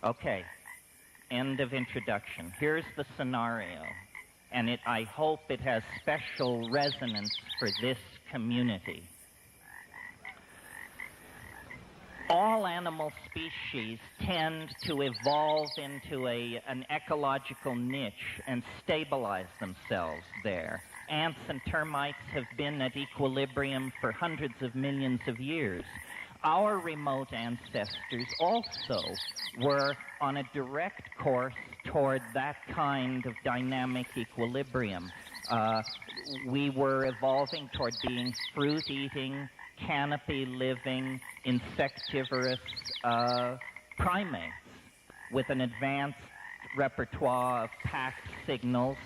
Okay, end of introduction. Here's the scenario, and I hope it has special resonance for this community. All animal species tend to evolve into an ecological niche and stabilize themselves there. Ants and termites have been at equilibrium for hundreds of millions of years. Our remote ancestors also were on a direct course toward that kind of dynamic equilibrium. We were evolving toward being fruit-eating, canopy-living, insectivorous primates with an advanced repertoire of pack signals,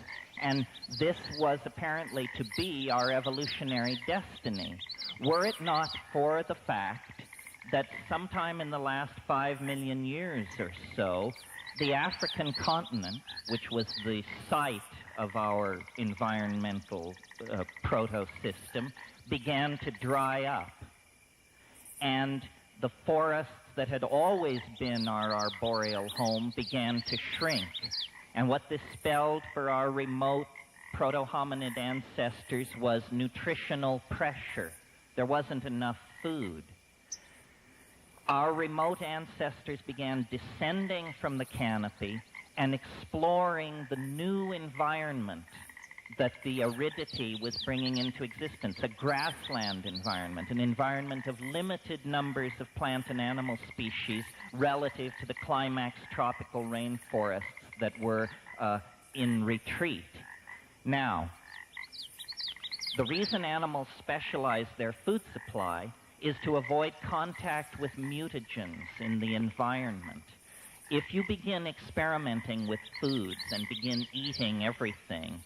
and this was apparently to be our evolutionary destiny. Were it not for the fact that sometime in the last 5 million years or so, the African continent, which was the site of our environmental proto-system, began to dry up. And the forests that had always been our arboreal home began to shrink. And what this spelled for our remote proto-hominid ancestors was nutritional pressure. There wasn't enough food. Our remote ancestors began descending from the canopy and exploring the new environment that the aridity was bringing into existence, a grassland environment, an environment of limited numbers of plant and animal species relative to the climax tropical rainforests that were in retreat. Now, the reason animals specialize their food supply is to avoid contact with mutagens in the environment. If you begin experimenting with foods and begin eating everything,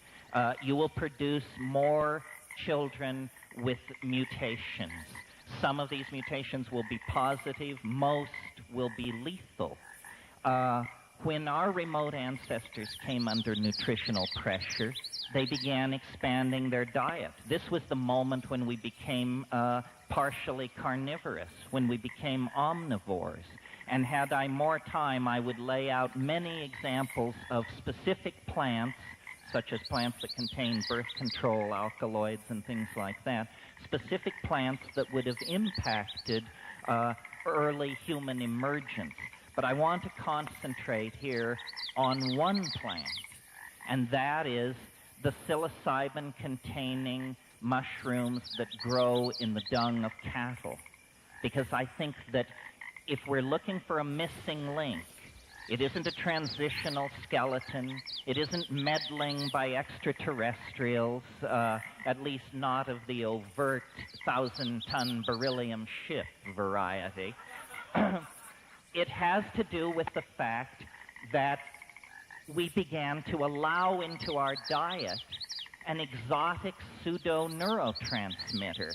you will produce more children with mutations. Some of these mutations will be positive, most will be lethal. When our remote ancestors came under nutritional pressure, they began expanding their diet. This was the moment when we became partially carnivorous, when we became omnivores. And had I more time, I would lay out many examples of specific plants, such as plants that contain birth control alkaloids and things like that, specific plants that would have impacted early human emergence. But I want to concentrate here on one plant, and that is the psilocybin-containing mushrooms that grow in the dung of cattle. Because I think that if we're looking for a missing link, it isn't a transitional skeleton, it isn't meddling by extraterrestrials, at least not of the overt 1,000-ton beryllium ship variety. It has to do with the fact that we began to allow into our diet an exotic pseudo-neurotransmitter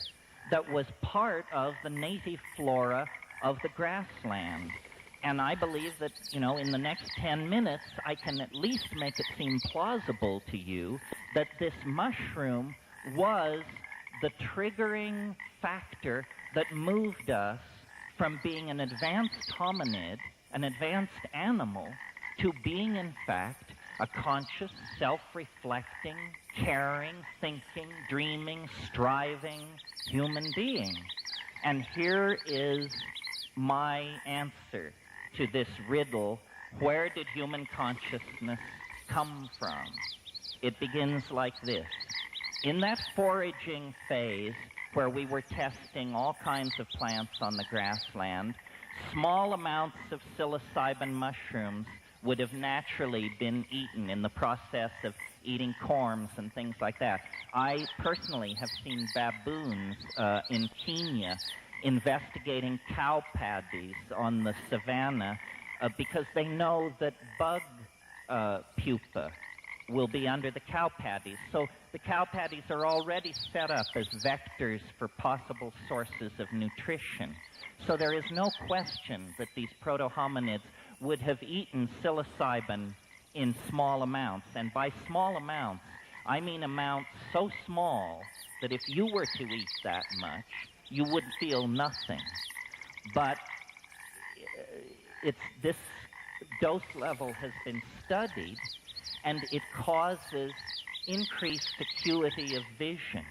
that was part of the native flora of the grassland. And I believe that, in the next 10 minutes, I can at least make it seem plausible to you that this mushroom was the triggering factor that moved us from being an advanced hominid, an advanced animal, to being, in fact, a conscious, self-reflecting, caring, thinking, dreaming, striving human being. And here is my answer to this riddle: where did human consciousness come from? It begins like this. In that foraging phase where we were testing all kinds of plants on the grassland, small amounts of psilocybin mushrooms would have naturally been eaten in the process of eating corms and things like that. I personally have seen baboons in Kenya investigating cow paddies on the savannah because they know that bug pupa will be under the cow paddies. So the cow paddies are already set up as vectors for possible sources of nutrition. So there is no question that these proto-hominids would have eaten psilocybin in small amounts. And by small amounts, I mean amounts so small that if you were to eat that much, you would feel nothing. But it's this dose level has been studied, and it causes increased acuity of vision.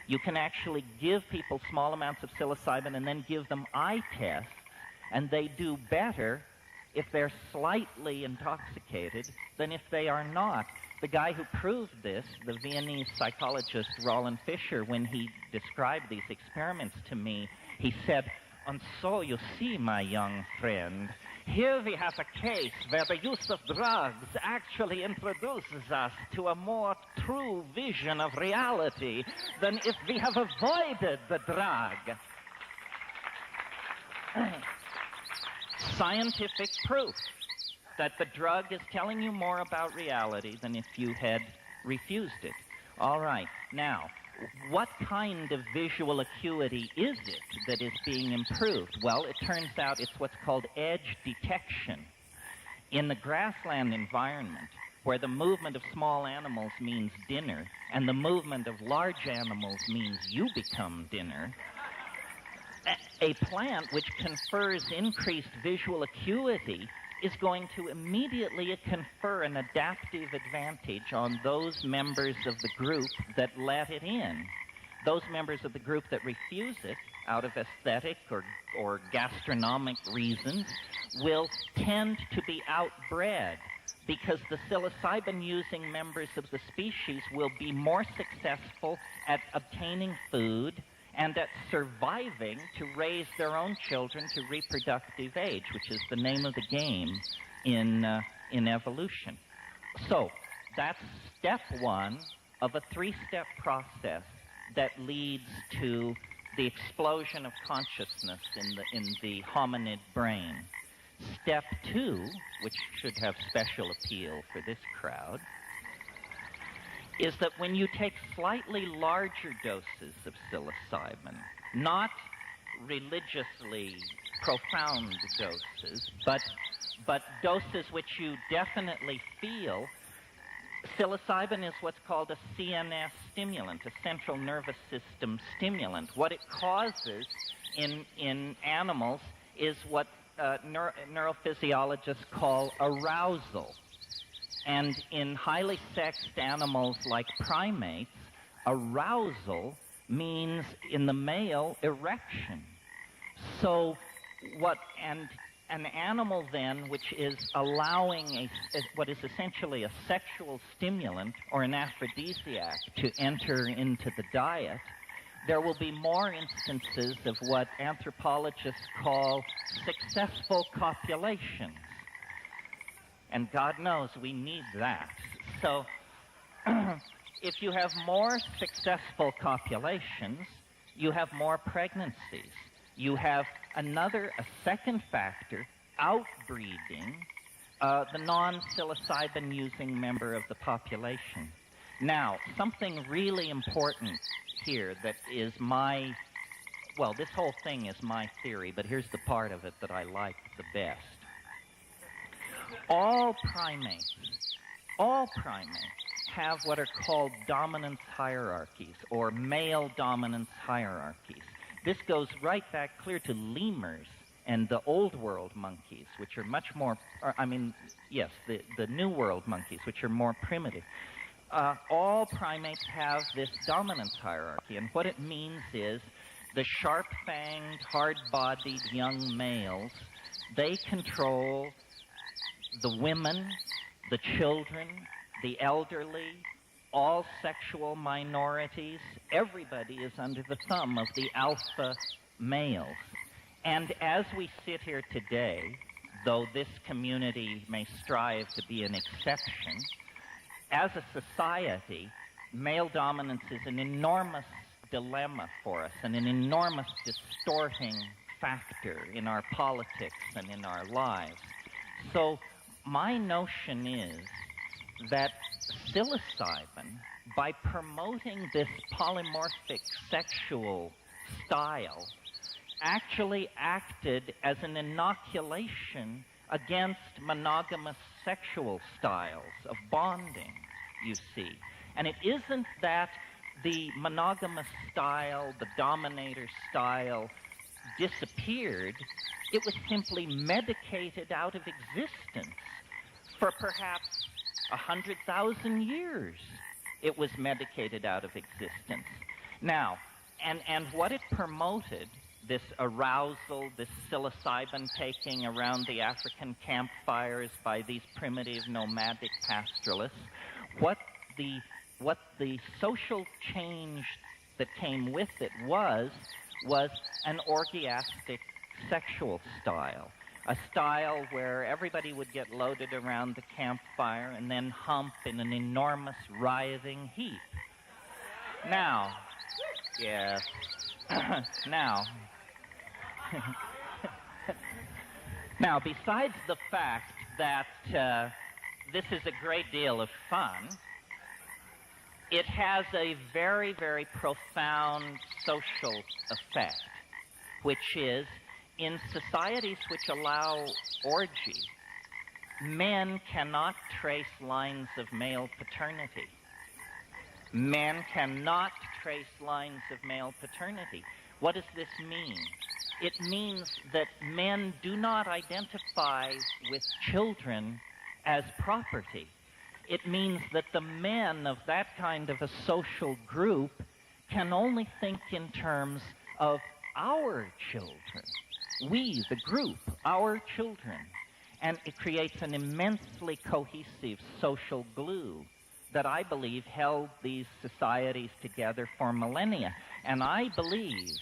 You can actually give people small amounts of psilocybin and then give them eye tests, and they do better if they're slightly intoxicated than if they are not. The guy who proved this, the Viennese psychologist Roland Fischer, when he described these experiments to me, he said, "And so you see, my young friend, here we have a case where the use of drugs actually introduces us to a more true vision of reality than if we have avoided the drug." Scientific proof that the drug is telling you more about reality than if you had refused it. All right, now, what kind of visual acuity is it that is being improved? Well, it turns out it's what's called edge detection. In the grassland environment, where the movement of small animals means dinner, and the movement of large animals means you become dinner, a plant which confers increased visual acuity is going to immediately confer an adaptive advantage on those members of the group that let it in. Those members of the group that refuse it out of aesthetic or gastronomic reasons will tend to be outbred, because the psilocybin-using members of the species will be more successful at obtaining food and at surviving to raise their own children to reproductive age, which is the name of the game in evolution. So that's step one of a three-step process that leads to the explosion of consciousness in the hominid brain. Step two, which should have special appeal for this crowd, is that when you take slightly larger doses of psilocybin, not religiously profound doses, but doses which you definitely feel, psilocybin is what's called a CNS stimulant, a central nervous system stimulant. What it causes in animals is what neurophysiologists call arousal. And in highly sexed animals like primates, arousal means, in the male, erection. So an animal then which is allowing what is essentially a sexual stimulant or an aphrodisiac to enter into the diet, there will be more instances of what anthropologists call successful copulations. And God knows we need that. So if you have more successful copulations, you have more pregnancies. You have a second factor, outbreeding the non-psilocybin using member of the population. Now, something really important here that is this whole thing is my theory, but here's the part of it that I like the best. All primates have what are called dominance hierarchies, or male dominance hierarchies. This goes right back clear to lemurs and the old world monkeys, which are much more, the new world monkeys, which are more primitive. All primates have this dominance hierarchy, and what it means is the sharp-fanged, hard-bodied young males, they control the women, the children, the elderly, all sexual minorities. Everybody is under the thumb of the alpha males. And as we sit here today, though this community may strive to be an exception, as a society, male dominance is an enormous dilemma for us and an enormous distorting factor in our politics and in our lives. So my notion is that psilocybin, by promoting this polymorphic sexual style, actually acted as an inoculation against monogamous sexual styles of bonding, you see. And it isn't that the monogamous style, the dominator style, disappeared. It was simply medicated out of existence for perhaps 100,000 years. It was medicated out of existence. Now, and what it promoted, this arousal, this psilocybin taking around the African campfires by these primitive nomadic pastoralists, what the social change that came with it was an orgiastic sexual style, a style where everybody would get loaded around the campfire and then hump in an enormous writhing heap. Now, yes, now, now, besides the fact that this is a great deal of fun, it has a very, very profound social effect, which is, in societies which allow orgy, men cannot trace lines of male paternity. Men cannot trace lines of male paternity. What does this mean? It means that men do not identify with children as property. It means that the men of that kind of a social group can only think in terms of our children. We, the group, our children. And it creates an immensely cohesive social glue that I believe held these societies together for millennia. And I believe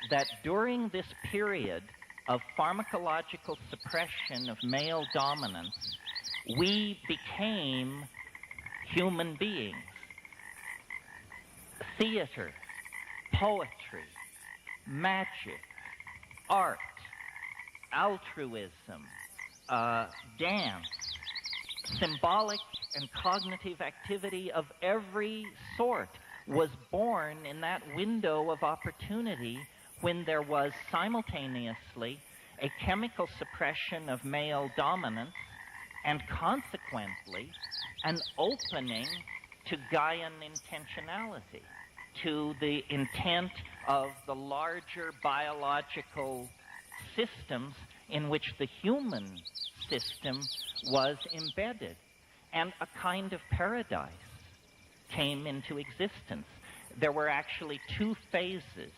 that during this period of pharmacological suppression of male dominance, we became human beings. Theater, poetry, magic, art, altruism, dance, symbolic and cognitive activity of every sort was born in that window of opportunity when there was simultaneously a chemical suppression of male dominance and consequently an opening to Gaian intentionality, to the intent of the larger biological systems in which the human system was embedded. And a kind of paradise came into existence. There were actually two phases,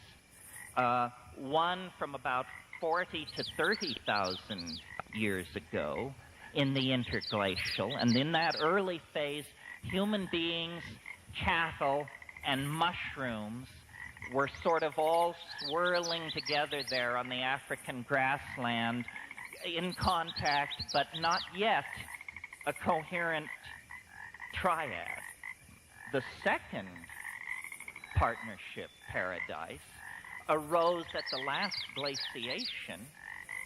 one from about 40 to 30,000 years ago in the interglacial, and in that early phase, human beings, cattle, and mushrooms were sort of all swirling together there on the African grassland in contact, but not yet a coherent triad. The second partnership paradise arose at the last glaciation,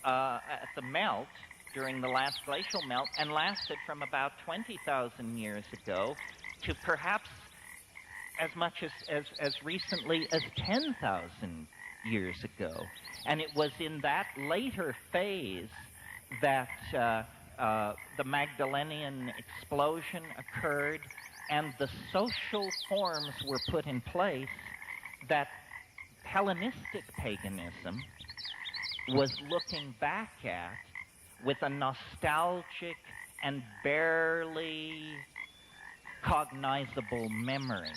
at the melt, during the last glacial melt, and lasted from about 20,000 years ago to perhaps as much as recently as 10,000 years ago. And it was in that later phase that the Magdalenian explosion occurred and the social forms were put in place that Hellenistic paganism was looking back at with a nostalgic and barely cognizable memory.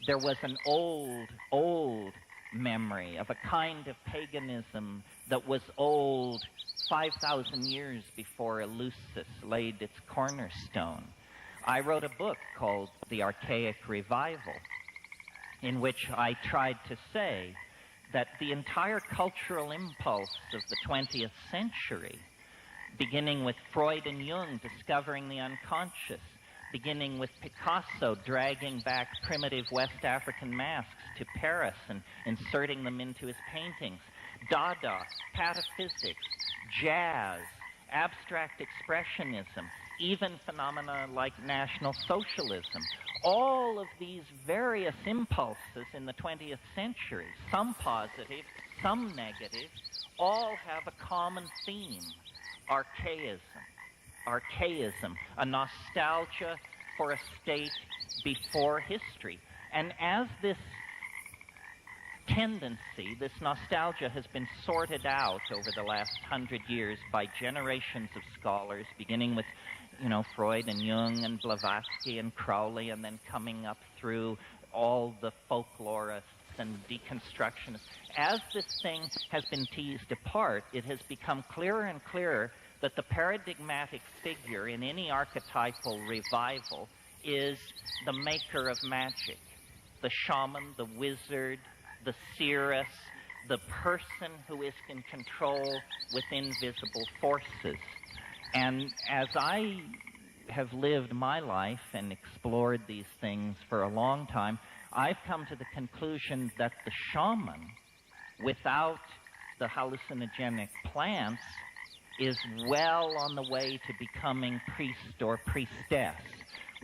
There was an old memory of a kind of paganism that was old 5,000 years before Eleusis laid its cornerstone. I wrote a book called The Archaic Revival, in which I tried to say that the entire cultural impulse of the 20th century, beginning with Freud and Jung discovering the unconscious, beginning with Picasso dragging back primitive West African masks to Paris and inserting them into his paintings, Dada, pataphysics, jazz, abstract expressionism, even phenomena like National Socialism. All of these various impulses in the 20th century, some positive, some negative, all have a common theme: archaism. Archaism, a nostalgia for a state before history. And as this tendency, this nostalgia, has been sorted out over the last 100 years by generations of scholars, beginning with, Freud and Jung and Blavatsky and Crowley, and then coming up through all the folklorists and deconstructionists. As this thing has been teased apart, it has become clearer and clearer that the paradigmatic figure in any archetypal revival is the maker of magic, the shaman, the wizard, the seeress, the person who is in control with invisible forces. And as I have lived my life and explored these things for a long time, I've come to the conclusion that the shaman, without the hallucinogenic plants, is well on the way to becoming priest or priestess,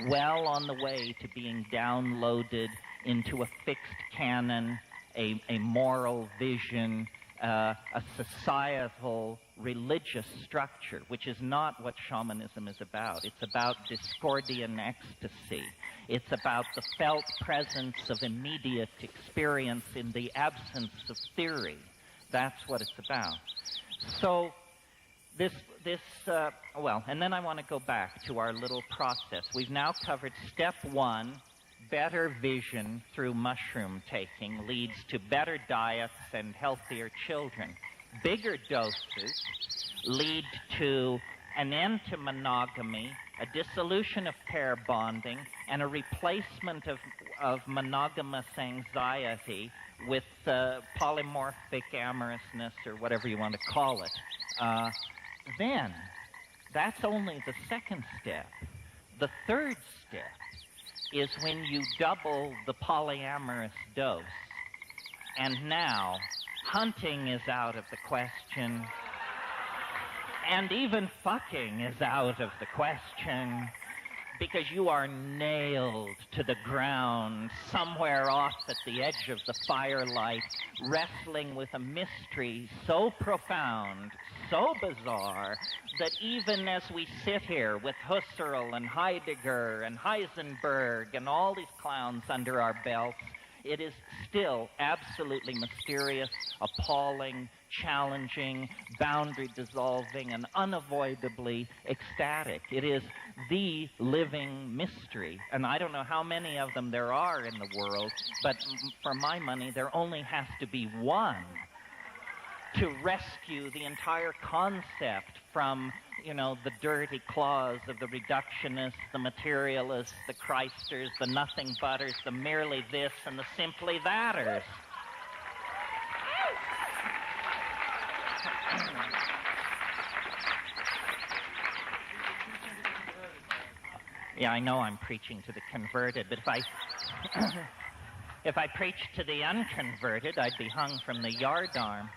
well on the way to being downloaded into a fixed canon, a moral vision, a societal religious structure, which is not what shamanism is about. It's about Discordian ecstasy. It's about the felt presence of immediate experience in the absence of theory. That's what it's about. So and then I want to go back to our little process. We've now covered step one. Better vision through mushroom taking leads to better diets and healthier children. Bigger doses lead to an end to monogamy, a dissolution of pair bonding, and a replacement of monogamous anxiety with polymorphic amorousness, or whatever you want to call it. Then, that's only the second step. The third step is when you double the polyamorous dose. And now, hunting is out of the question, and even fucking is out of the question, because you are nailed to the ground somewhere off at the edge of the firelight, wrestling with a mystery so profound, so bizarre, that even as we sit here with Husserl and Heidegger and Heisenberg and all these clowns under our belts, it is still absolutely mysterious, appalling, challenging, boundary dissolving, and unavoidably ecstatic. It is the living mystery. And I don't know how many of them there are in the world, but for my money, there only has to be one to rescue the entire concept from, the dirty claws of the reductionists, the materialists, the Christers, the nothing butters, the merely this, and the simply thaters. Yeah, I know I'm preaching to the converted, but if I preached to the unconverted, I'd be hung from the yardarm.